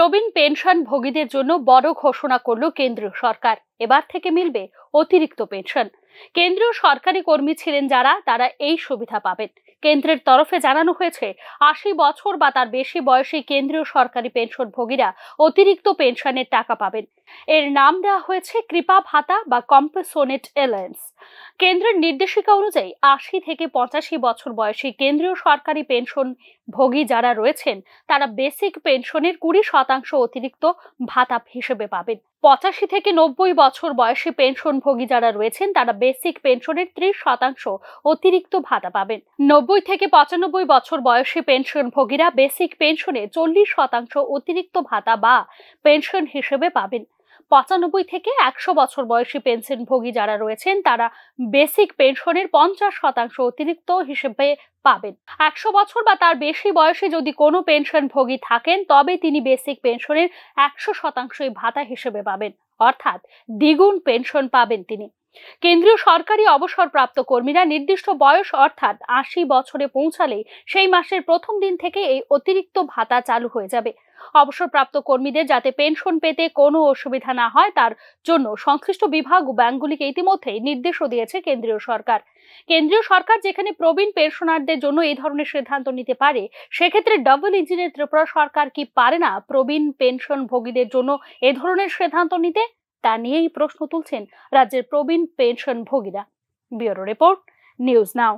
প্রবীণ pension ভোগীদের জন্য বড় ঘোষণা করল কেন্দ্রীয় সরকার। এবার থেকে মিলবে অতিরিক্ত পেনশন। কেন্দ্রীয় সরকারি কর্মী ছিলেন যারা, তারা এই সুবিধা পাবেন। কেন্দ্রের তরফে জানানো হয়েছে ৮০ বছর বা তার বেশি বয়সী কেন্দ্রীয় সরকারি পেনশন ভোগীরা অতিরিক্ত পেনশনের টাকা পাবেন। এর নাম দেওয়া হয়েছে কৃপা ভাতা বা কম্পেনসেটেড অ্যালায়েন্স। কেন্দ্রের নির্দেশিকা অনুযায়ী ৮০ থেকে ৮৫ বছর বয়সী কেন্দ্রীয় সরকারি পেনশন ভোগী যারা রয়েছেন, তারা বেসিক পেনশনের ২০% অতিরিক্ত ভাতা হিসেবে পাবেন। ৮৫ থেকে ৯০ বছর বয়সী পেনশনভোগী যারা রয়েছেন, তারা বেসিক পেনশনের ৩০% অতিরিক্ত ভাতা পাবেন। ৯০ থেকে ৯৫ বছর বয়সী পেনশনভোগীরা বেসিক পেনশনে ৪০% অতিরিক্ত ভাতা বা পেনশন হিসেবে পাবেন। ৯৫ থেকে ১০০ বছর বয়সী পেনশনভোগী যারা রয়েছেন, তারা বেসিক পেনশনের ৫০% অতিরিক্ত হিসেবে পাবেন। ১০০ বছর বা তার বেশি বয়সে যদি কোনো পেনশনভোগী থাকেন, তবে তিনি বেসিক পেনশনের ১০০% ভাতা হিসেবে পাবেন, অর্থাৎ দ্বিগুণ পেনশন পাবেন তিনি। কেন্দ্রীয় সরকারি অবসরপ্রাপ্ত কর্মীরা নির্দিষ্ট বয়স অর্থাৎ ৮০ বছরে পৌঁছালে সেই মাসের প্রথম দিন থেকে এই অতিরিক্ত ভাতা চালু হয়ে যাবে। অবসরপ্রাপ্ত কর্মীদের যাতে পেনশন পেতে কোনো অসুবিধা না হয়, তার জন্য সংশ্লিষ্ট বিভাগ ও ব্যাংকগুলিকে ইতিমধ্যেই নির্দেশও দিয়েছে কেন্দ্রীয় সরকার। কেন্দ্রীয় সরকার যেখানে প্রবীণ পেনশনারদের জন্য এই ধরনের সিদ্ধান্ত নিতে পারে, সেক্ষেত্রে ডাবল ইঞ্জিনের ত্রিপুরা সরকার কি পারে না প্রবীণ পেনশন ভোগীদের জন্য এ ধরনের সিদ্ধান্ত নিতে? তা নিয়েই প্রশ্ন তুলছেন রাজ্যের প্রবীণ পেনশন ভোগীরা। ব্যুরো রিপোর্ট, নিউজ নাও।